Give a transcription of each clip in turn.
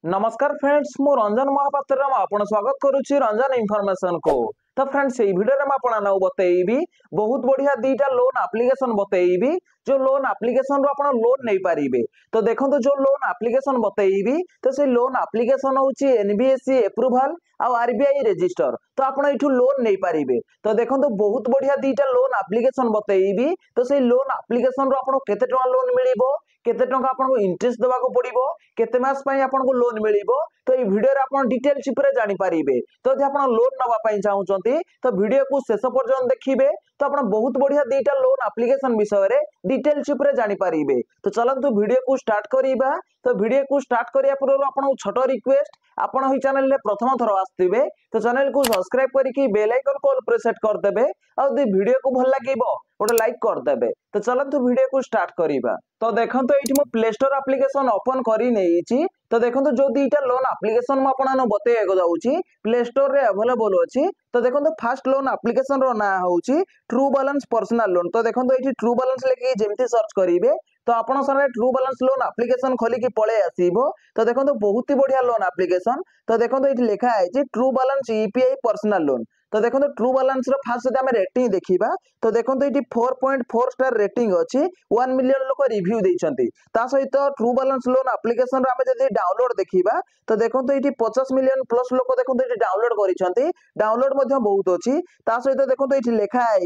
नमस्कार फ्रेंड्स मु रंजन महापात्र आपण स्वागत करुच्ची रंजन इनफॉरमेशन को। तो फ्रेंड्स यही वीडियो में आपण बतेबी बहुत बढ़िया दीटा लोन एप्लिकेशन बतेबी जो लोन एप्लिकेशन रो आपण लोन नहीं पारिबे। तो देखो जो लोन एप्लिकेशन बतेबी तो से लोन एप्लिकेशन होची एनबीएफसी अप्रूवल आ आरबीआई रजिस्टर तो आपण एठू लोन नहीं पारिबे। तो देखो बहुत बढ़िया दीटा लोन एप्लिकेशन बतेबी तो से लोन एप्लिकेशन रो आपण केते टका लोन मिलिबो केते टका आपण को इंटरेस्ट देबा को पड़िबो केते मास पई आपण को लोन मिलिबो तो ये वीडियो रे आपण डिटेल चिपरे जानि पारिबे। तो यदि आपण लोन नबा पई चाहउचंती तो वीडियो को शेष पर्यंत देखिबे तो आपण बहुत बढ़िया दीटा लोन एप्लिकेशन विषय रे डिटेल चिपरे जानि पारिबे। तो चलंतु वीडियो को स्टार्ट करिबा। तो वीडियो को स्टार्ट करिया पूर्व आपण छोटो रिक्वेस्ट आपण ही चैनल रे प्रथम थर आस्थिबे तो चैनल को सब्सक्राइब करिकि बेल आइकन को ऑल प्रेस कर देबे और यदि वीडियो को भल लागिबो गोटे लाइक कर देबे। तो चलंतु वीडियो को स्टार्ट करिबा। तो देखंतु एठी मो प्ले स्टोर एप्लिकेशन ओपन करि नेइची। तो देखंतु जो दीटा लोन एप्लिकेशन म आपन बतेय जाउची प्ले स्टोर रे अवेलेबल अछि। तो देखंतु फर्स्ट लोन एप्लिकेशन रो ना होउची ट्रू बैलेंस पर्सनल लोन। तो देखंतु एठी ट्रू बैलेंस लेके जेमति सर्च करिवे तो आपण सारे ट्रू बैलेंस लोन एप्लिकेशन खोली की पळे आसीबो। तो देखंतु बहुत ही बढ़िया लोन एप्लिकेशन। तो देखंतु एठी लिखा है true balance EPI personal loan. तो देखो ट्रू बैलेंस रो फास्ट जदि आमे रेटिंग देखिबा तो देखो ये 4.4 स्टार रेटिंग अछि 1 मिलियन लोक रिव्यू देइछंती। ता सहित ट्रू बैलेंस लोन एप्लिकेशन रो आमे जदि डाउनलोड देखिबा तो देखो ये 50 मिलियन प्लस लोक देखो ये डाउनलोड करिछंती डाउनलोड मध्ये बहुत अछि। ता सहित देखो ये लिखा है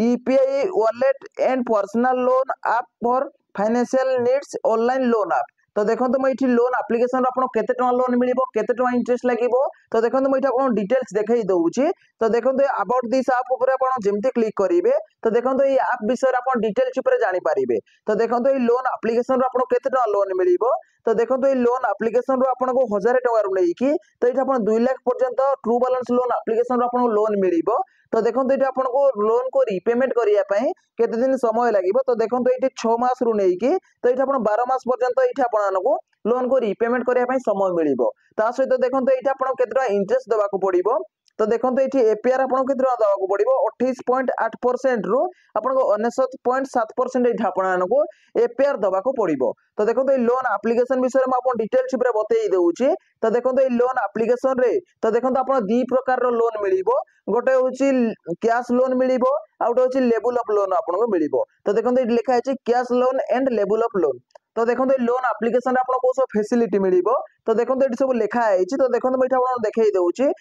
EPI wallet and personal loan app for financial needs online loan app. तो देखो मैं ये लोन एप्लिकेशन आपको केते टका लोन मिलिबो केते टका इंटरेस्ट लागिबो। तो देखो मैं ये आपको डिटेल्स देखाई दउची। तो देखो अबाउट दिस ऐप ऊपर आपन जेमती क्लिक करिवे तो देखो ये ऐप विषय रे आपन डिटेल्स ऊपर जानि पारिबे। तो देखो ये लोन एप्लिकेशन रो आपको केते टका लोन मिलिबो। तो देखो ये लोन एप्लिकेशन रो आपन को 1000 टका रु लेकी तो ये आपन 2 लाख पर्यंत ट्रू बैलेंस लोन एप्लिकेशन रो आपन लोन मिलिबो। तो देखो ये आपन को लोन को रीपेमेंट करिया पई केते दिन समय लागिबो। तो देखो ये 6 मास रु लेकी तो ये आपन 12 मास पर्यंत ये आपन को लोन को रीपेमेंट करिया पई समय मिलिबो। ता सहित देखो ये आपन केते टका इंटरेस्ट देबा को पड़िबो। तो देखो ये एपीआर आपको केते दवा को पड़िबो 28.8% रु आपको 99.7% एठा आपको एपीआर दवा को पड़िबो। तो देखो ये लोन एप्लिकेशन विषय में आपन डिटेल्स ऊपर बतई देउची। तो देखो ये लोन एप्लिकेशन रे तो देखो आपन दी प्रकार रो लोन मिलिबो गोटे होची कैश लोन मिलिबो आ गोटे होची लेवल ऑफ लोन आपन को मिलिबो। तो देखो ये लिखा है cash loan and level of loan. तो देखो ये लोन एप्लिकेशन आपन को सब फैसिलिटी मिलिबो। तो देखो ये सब लिखा है तो देखो मैं एठा आपन देखाई देउची।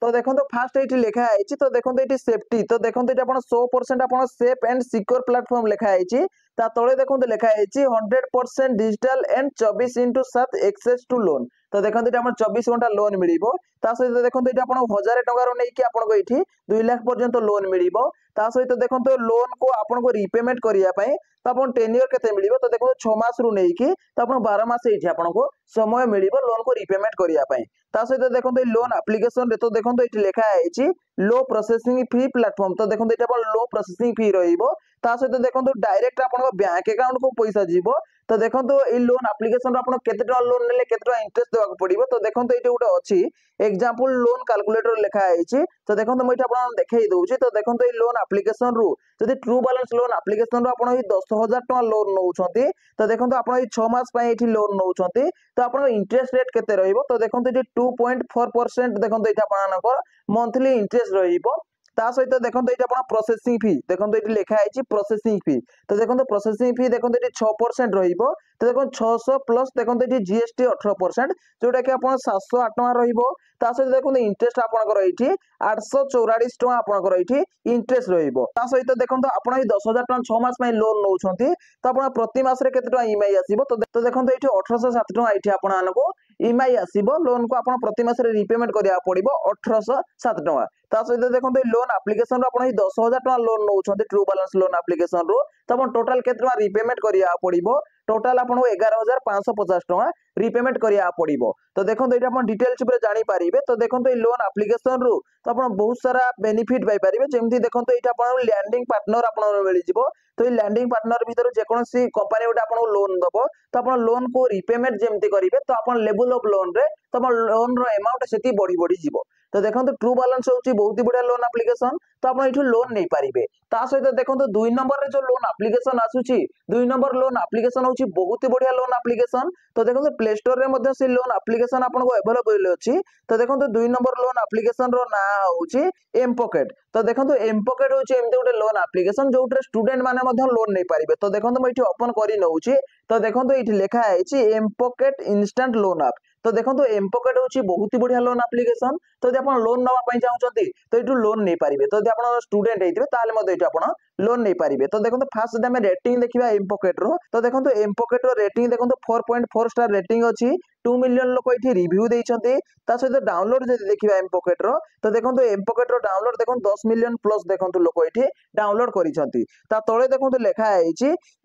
तो देखो फास्ट ये लिखा है तो देखो ये सेफ्टी। तो देखो ये 100% आप सेफ एंड सिक्योर प्लेटफॉर्म लिखा है ता तले देखो लिखा है 100% digital and 24/7 access to loan. तो देखो ये 24 घंटा लोन मिलिबो। ता सहित देखो ये 1000 टका रो नेकी आपन को एठी 2 लाख पर्यंत लोन मिलिबो। ता सहित देखो लोन को आपन को रीपेमेंट करिया पई तो आपन टेन्योर केते मिलिबो। तो देखो 6 मास रु नेकी तो आपन 12 मास एठी आपन को समय मिलिबो लोन को रीपेमेंट करिया पई। ता सहित देखो ये लोन एप्लिकेशन रे तो देखो ये लिखा है लो प्रोसेसिंग फी प्लेटफॉर्म। तो देखो ये लो प्रोसेसिंग फी रहिबो। ता सहित देखो डायरेक्ट आपन बैंक अकाउंट को पैसा जीवो। तो देखो ये लोन एप्लिकेशन आपन केते टका लोन नेले केते टका इंटरेस्ट देबा को पड़िबो। तो देखो ये गोटे अछि एग्जांपल लोन कैलकुलेटर लिखा है। तो देखो मैं आपन देखाई दउची। तो देखो ये लोन एप्लिकेशन रु जदि ट्रू बैलेंस लोन एप्लिकेशन रु आपन 10,000 टका लोन नउछंती तो देखो आपन 6 मास पई एठी लोन नउछंती तो आपन इंटरेस्ट रेट केते रहइबो। तो देखो ये 2.4% देखो ये आपन मंथली इंटरेस्ट रहिबो। ता सहित देखो ये आपन प्रोसेसिंग फी देखो ये लिखा है प्रोसेसिंग फी। तो देखो प्रोसेसिंग फी देखो ये 6% रहिबो। तो देखो 600 प्लस देखो ये जीएसटी 18% जोटा कि आपन 708 टका रहिबो। ता सहित देखो इंटरेस्ट आपन को रहिठी 844 टका आपन को रहिठी इंटरेस्ट रहिबो। ता सहित देखो आपन 10,000 टका 6 मास पई लोन नउछंती तो आपन प्रति मास रे केते टका ईएमआई आसीबो। तो देखो एठी 1807 टका एठी आपन आनको ईएमआई आसीबो। लोन को आपन प्रति मास रे रीपेमेंट करिया पड़िबो 1807 टका। ता सहित देखो लोन एप्लिकेशन रो आपन 10,000 टका लोन नउछंती ट्रू बैलेंस लोन एप्लिकेशन रो तो आपन टोटल केते टका रीपेमेंट करिया पड़िबो। टोटल आपन 11,550 टका रीपेमेंट करिया पड़िबो। तो देखो ये आपन डिटेल्स ऊपर जानि पारिबे। तो देखो ये लोन एप्लिकेशन रु तो आपन बहुत सारा बेनिफिट पाई पारिबे। जेमति देखो एटा आपन लैंडिंग पार्टनर आपन मिलि जिवो। तो ये लैंडिंग पार्टनर भीतर जेकोसी कंपनी गोटे आपन लोन दबो तो आपन लोन को रीपेमेंट जेमति करिवे तो आपन लेवल ऑफ लोन रे तो आपन लोन रो अमाउंट सेति बढ़ी बढ़ी जिवो। तो देखो ट्रू बैलेंस होची बहुत ही बढ़िया लोन एप्लीकेशन तो आप ये लोन नहीं पारिबे ता सहित देखो 2 नंबर रे जो लोन एप्लीकेशन आसुची 2 नंबर लोन एप्लीकेशन होची बहुत ही बढ़िया लोन एप्लीकेशन तो देखो प्ले स्टोर रे मध्ये से लोन एप्लीकेशन आपन को अवेलेबल अछि तो देखो 2 नंबर लोन एप्लीकेशन रो ना होची एम पॉकेट तो देखो एम पॉकेट होची एमते गोटे लोन एप्लीकेशन जोट्रे स्टूडेंट माने मध्ये लोन नहीं पारिबे तो देखो मैं इठी ओपन करी नउची तो देखो इठी लिखा है M pocket instant loan app तो देखो एम पॉकेट होची बहुत ही बढ़िया लोन एप्लीकेशन तो यदि आपण लोन नवा पई चाहउछंती तो इठु लोन नहीं पारिबे तो यदि आपण स्टूडेंट हेतिबे ताले मध्ये इठु आपण लोन नहीं पारिबे तो देखो फास्ट जदि हम रेटिंग देखिबा एम पॉकेट रो तो देखो एम पॉकेट रो रेटिंग देखो 4.4 स्टार रेटिंग अछि 2 मिलियन लोक इठी रिव्यू देइछंती ता सहित डाउनलोड जदि देखिबा एम पॉकेट रो तो देखो एम पॉकेट रो डाउनलोड देखो 10 मिलियन प्लस देखो लोक इठी डाउनलोड करिछंती ता तळे देखो लिखा है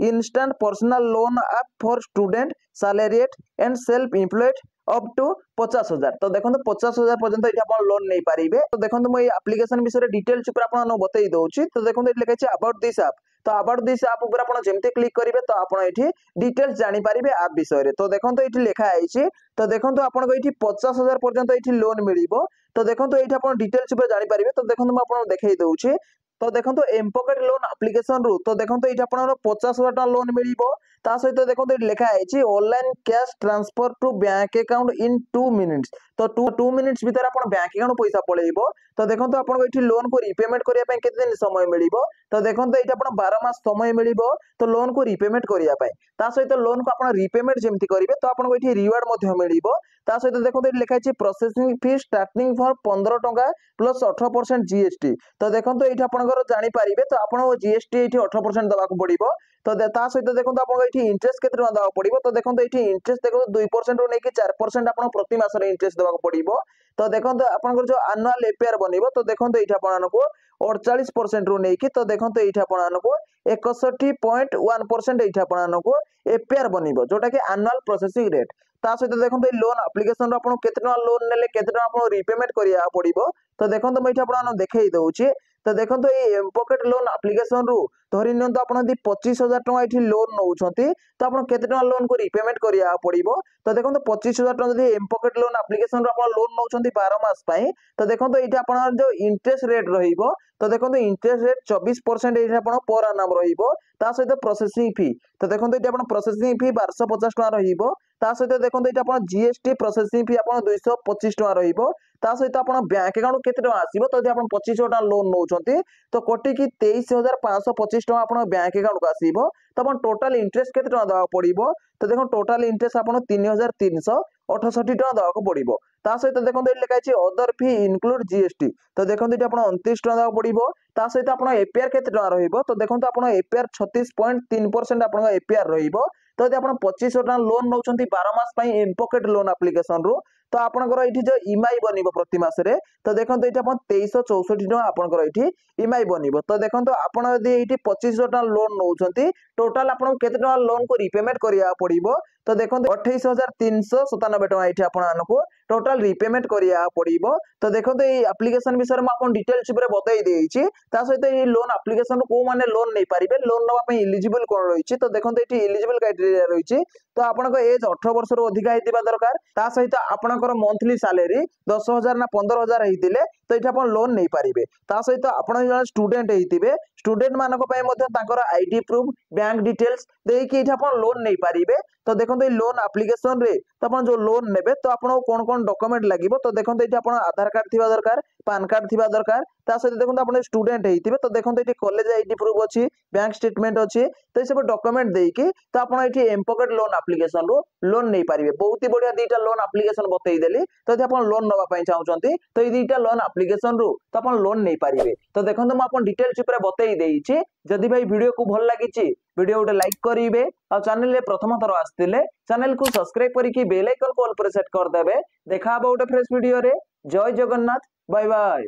instant personal loan app for student salaried and self employed up to 50,000 तो देखो 50,000 पर्यंत ये आप लोन नहीं पारिबे तो देखो मैं एप्लीकेशन विषय डिटेल्स ऊपर आपन बतई दउची तो देखो ये लिखा है अबाउट दिस ऐप तो अबाउट दिस ऐप ऊपर आपन जेमते क्लिक करिवे तो आपन एठी डिटेल्स जानि पारिबे ऐप विषय रे तो देखो एठी लिखा है तो देखो आपन को एठी 50,000 पर्यंत एठी लोन मिलिबो तो देखो एठी आपन डिटेल्स ऊपर जानि पारिबे तो देखो मैं आपन देखै दउची तो देखो एम पॉकेट लोन एप्लीकेशन रू तो देखो ये 50,000 टका लोन मिलिबो ता सहित देखो लिखा है online cash transfer to bank account in 2 minutes तो 2 मिनिट्स भीतर अपन बैंक अकाउंट पैसा पळेइबो तो देखो आपन एठी लोन को रीपेमेंट करिया पय केते दिन समय मिलिबो तो देखो एठी अपन 12 मास समय मिलिबो तो लोन को रीपेमेंट करिया पय ता सहित लोन को अपन रीपेमेंट जेमति करिवे तो आपन एठी रिवार्ड मध्ये मिलिबो ता सहित देखो एठी लिखा है प्रोसेसिंग फी स्टार्टिंग फॉर 15 टका प्लस 18% जीएसटी तो देखो एठी अपन जानि पारिबे तो आपण जीएसटी एठी 18% दबाक पड़िबो तो ता सहित देखो आपण एठी इंटरेस्ट केते टका दबाक पड़िबो तो देखो एठी इंटरेस्ट देखो 2% रो नै कि 4% आपण प्रति मास रे इंटरेस्ट दबाक पड़िबो तो देखो आपण जो एनुअल एपीआर बनिबो तो देखो एठी आपण को 48% रो नै कि तो देखो एठी आपण को 61.1% एठी आपण को एपीआर बनिबो जोटा कि एनुअल प्रोसेसिंग रेट ता सहित देखो लोन एप्लीकेशन आपण केते टका लोन नेले केते टका आपण रीपेमेंट करिया पड़िबो तो देखो मैं एठी आपण देखै दउची तो देखो ये एम पॉकेट लोन एप्लीकेशन रू धरि नियंतु आपण यदि 25,000 टका एठी लोन नउछंती तो आपण केते टका लोन को रीपेमेंट करिया पड़िबो तो देखो 25,000 टका यदि एम पॉकेट लोन एप्लीकेशन रू आपण लोन नउछंती 12 मास पई तो देखो एठी आपण जो इंटरेस्ट रेट रहिबो तो देखो इंटरेस्ट रेट 24% एठी आपण पर आनाम रहिबो ता सहित प्रोसेसिंग फी तो देखो एठी आपण प्रोसेसिंग फी 1250 टका रहिबो ता सहित देखो एठी आपण जीएसटी प्रोसेसिंग फी आपण 225 टका रहिबो ता सहित आपण बैंक अकाउंट केते टका आसीबो तो यदि आपण 25,000 टका लोन नउछंती तो कोटी की 23,525 टका आपण बैंक अकाउंट को आसीबो तो आपण टोटल इंटरेस्ट केते टका दवा पड़िबो तो देखो टोटल इंटरेस्ट आपण 3,368 टका दवा पड़िबो ता सहित देखो ये लिखा है अदर फी इंक्लूड जीएसटी तो देखो ये आपण 29 टका दवा पड़िबो ता सहित आपण एपीआर केते टका रहिबो तो देखो आपण एपीआर 36.3% आपण एपीआर रहिबो तो यदि आपण 25,000 टका लोन नउछंती 12 मास पई एम पॉकेट लोन एप्लीकेशन रू तो आपनकर एठी जो ईएमआई बनिबो प्रति मास रे तो देखंतो एठी आपण 2364 टका आपनकर एठी ईएमआई बनिबो तो देखंतो आपण यदि एठी 25,000 टका लोन नउछंती टोटल आपण केते टका लोन को रीपेमेंट करिया पड़िबो तो देखंतो 28,397 टका एठी आपण आनको टोटल रीपेमेंट करिया पड़िबो तो देखंतो ए एप्लीकेशन विषय में आपण डिटेल्स ऊपर बतई देइछि ता सहित ए लोन एप्लीकेशन को माने लोन नै पारिबे लोन नवा पई एलिजिबल कोन रहिछि तो देखंतो एठी एलिजिबल क्राइटेरिया रहिछि तो आपनको एज 18 वर्ष रो अधिक हेतिबा दरकार ता सहित आपनकर मंथली सैलरी 10,000 ना 15,000 हेतिले तो एठी आपण लोन नै पारिबे ता सहित आपण जण स्टूडेंट हेतिबे स्टूडेंट मानको पय मध्ये तांकर आईडी प्रूफ बैंक डिटेल्स देकी एठी आपण लोन नै पारिबे तो देखो ये लोन एप्लीकेशन रे तो आपण जो लोन नेबे तो आपण कोन कोन डॉक्यूमेंट लागिबो तो देखो एठी आपण आधार कार्ड थिबा दरकार पैन कार्ड थिबा दरकार ता सहित देखो आपण स्टूडेंट हेतिबे तो देखो एठी कॉलेज आईडी प्रूफ अछि बैंक स्टेटमेंट अछि तो सब डॉक्यूमेंट देकी तो आपण एठी एम पॉकेट लोन एप्लीकेशन रो लोन नै पारिबे बहुत ही बढ़िया दीटा लोन एप्लीकेशन बतई देली तो यदि आपण लोन नवा पई चाहउचंती तो ई दीटा लोन एप्लीकेशन रो तो आपण लोन नै पारिबे तो देखंतु म आपण डिटेल्स ऊपर बतई देइछि जदि भाई वीडियो को भल लागिछि वीडियो उटे लाइक करिवे और चैनल रे प्रथम थर आस्तिले चैनल को सब्सक्राइब करिकि बेल आइकन को ऑल पर सेट कर देबे देखा बा उटे फ्रेश वीडियो रे जय जगन्नाथ बाय बाय।